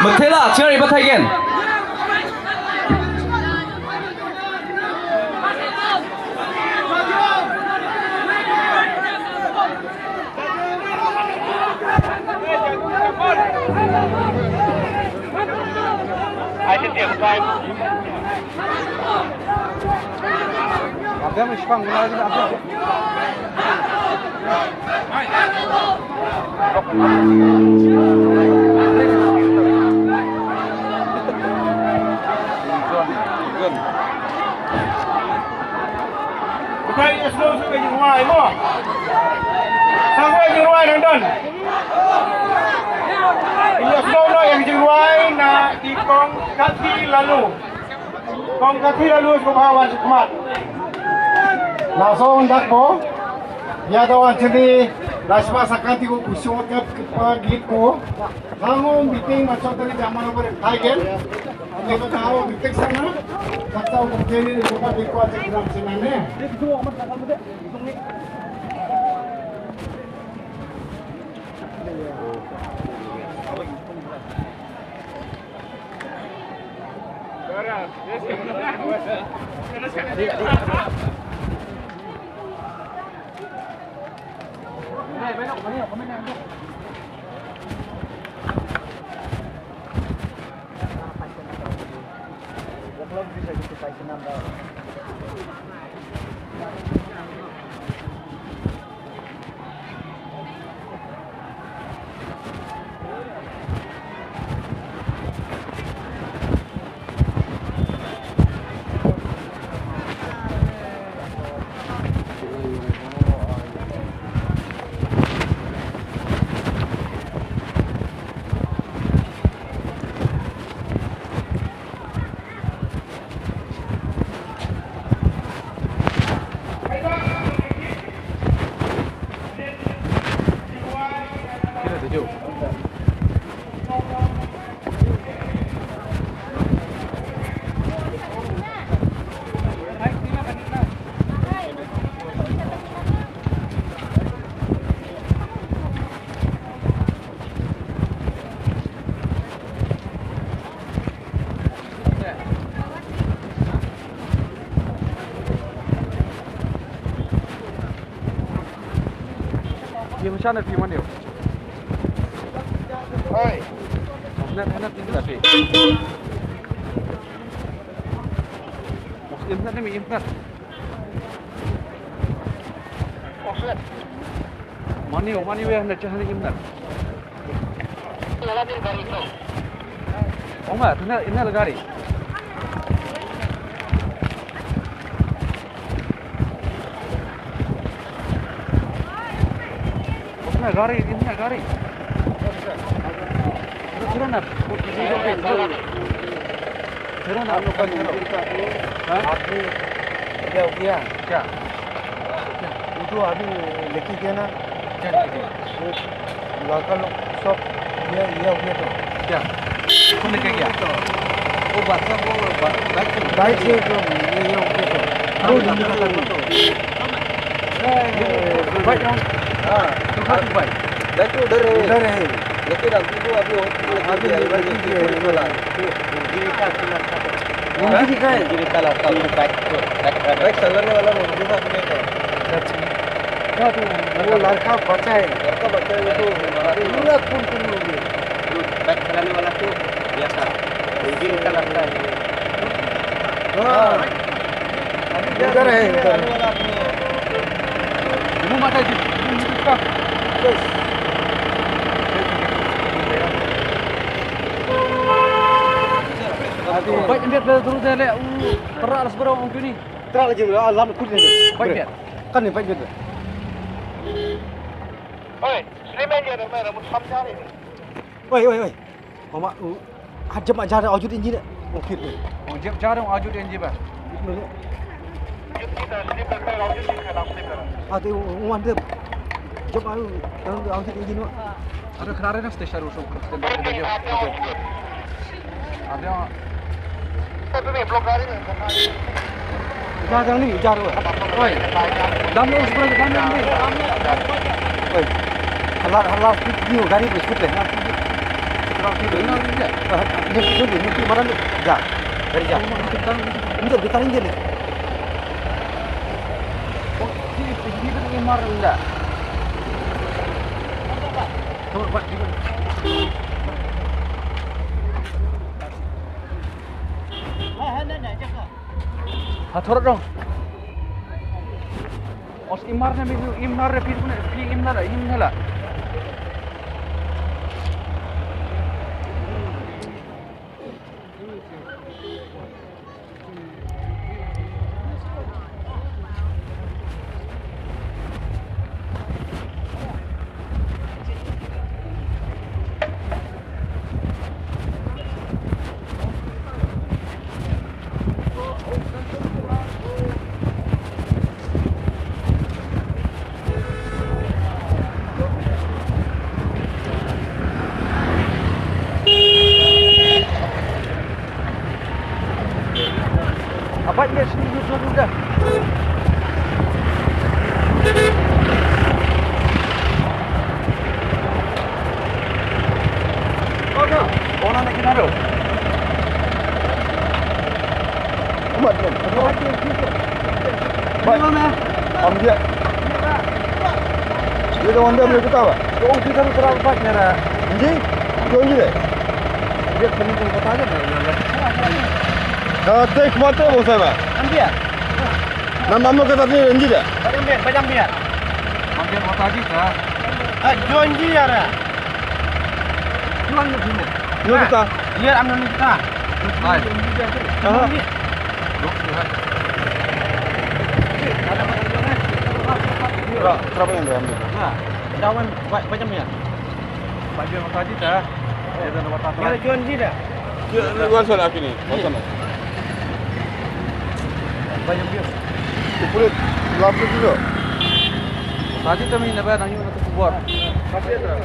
Mathela, cherry batayan. Abbiamo spangolato la Bukan slow sampai di rumah ibu. Sampai di rumah nonton. Ini slow no yang di rumah nak di kong kaki lalu. Kong kaki lalu sekolah sekolah. Langsung dak po. Ya dawan sini Rashma Sakanti ko kusyon ka git ko. Hango meeting macam tadi zaman over tiger. Ini ko tahu meeting sana. Kacau begini di rumah di kuat dalam senane. Dia macam mana pergi mana? Oi. Nak pergi tapi. Muslim nak ni imkat. Mani weh nak cari imkat. Lalu gari tu. Oh enggak, ini gari. Ini gari. Terus nak. Terus nak bukan terus. Api dia dia. क्या itu अभी लेके गया ना क्या लड़का लोग सब ये हो गया तो क्या कौन लेके गया वो बादशाह वो बाइक से जो ये हो गया तो दो दिन का तो बाइक हाँ तो खाली बाइक बाइक उधर है लेकिन अभी तो अभी मुंडी का है गिरी का लड़का बाइक चलाने वाला मुंडी का अपने का तो वो लड़का बच्चा है वो तो पूरा खून हो गया बाइक चलाने वाला तो ऐसा गिरी का लड़का है हाँ उधर है वो माता जी का baik dia terus dia le terak seberang orang ni terak aja alam kut ni baik dia kan ni baik dia oi Sulaiman dia nama rambut samjar ni oi mama hajam ajar awjud injin okey ni oh jap jarang awjud injin ba ada orang dia jom alu awjud injin wa ada kerana stesen rusuk ada Jangan ni, jangan. Oi, dam lu seberang dam ni. Oi, halah, ni gari bersut le. Terang tidak. Nanti mana ni? Ja. Dari ja. Ini betarin je ni. Ini kan imar enggak? Coba buat juga. Turut dong. Os imarnya bisu imar imnar lah. Apa dia sendiri sudah? Oh no, orang nak kena tu. Umat kan? Baik. Mana? Ambil. Dia dah wanda boleh kita apa? Orang kita tu terlalu banyak ni. Ini? Kau ini deh. Dia kena tunggu kota aja. Kata mata bos saya. Ambil. Nama kamu kata ni Renji dah. Ambil. Ambil kota aja kah? Jonji ada. Jual ni dulu. Ini kita. Dia ambil ni kita. Hai. Aha. Berapa yang dia ambil? Nah, dawan macam ni. Baju kota aja dah. Dia dah kota tu. Dia jual je dah. Dia luar sana aku ni. Mana? Baju dia. Kulit lapis dulu. Tadi kami nak bayar nang nak buat. Apa dia?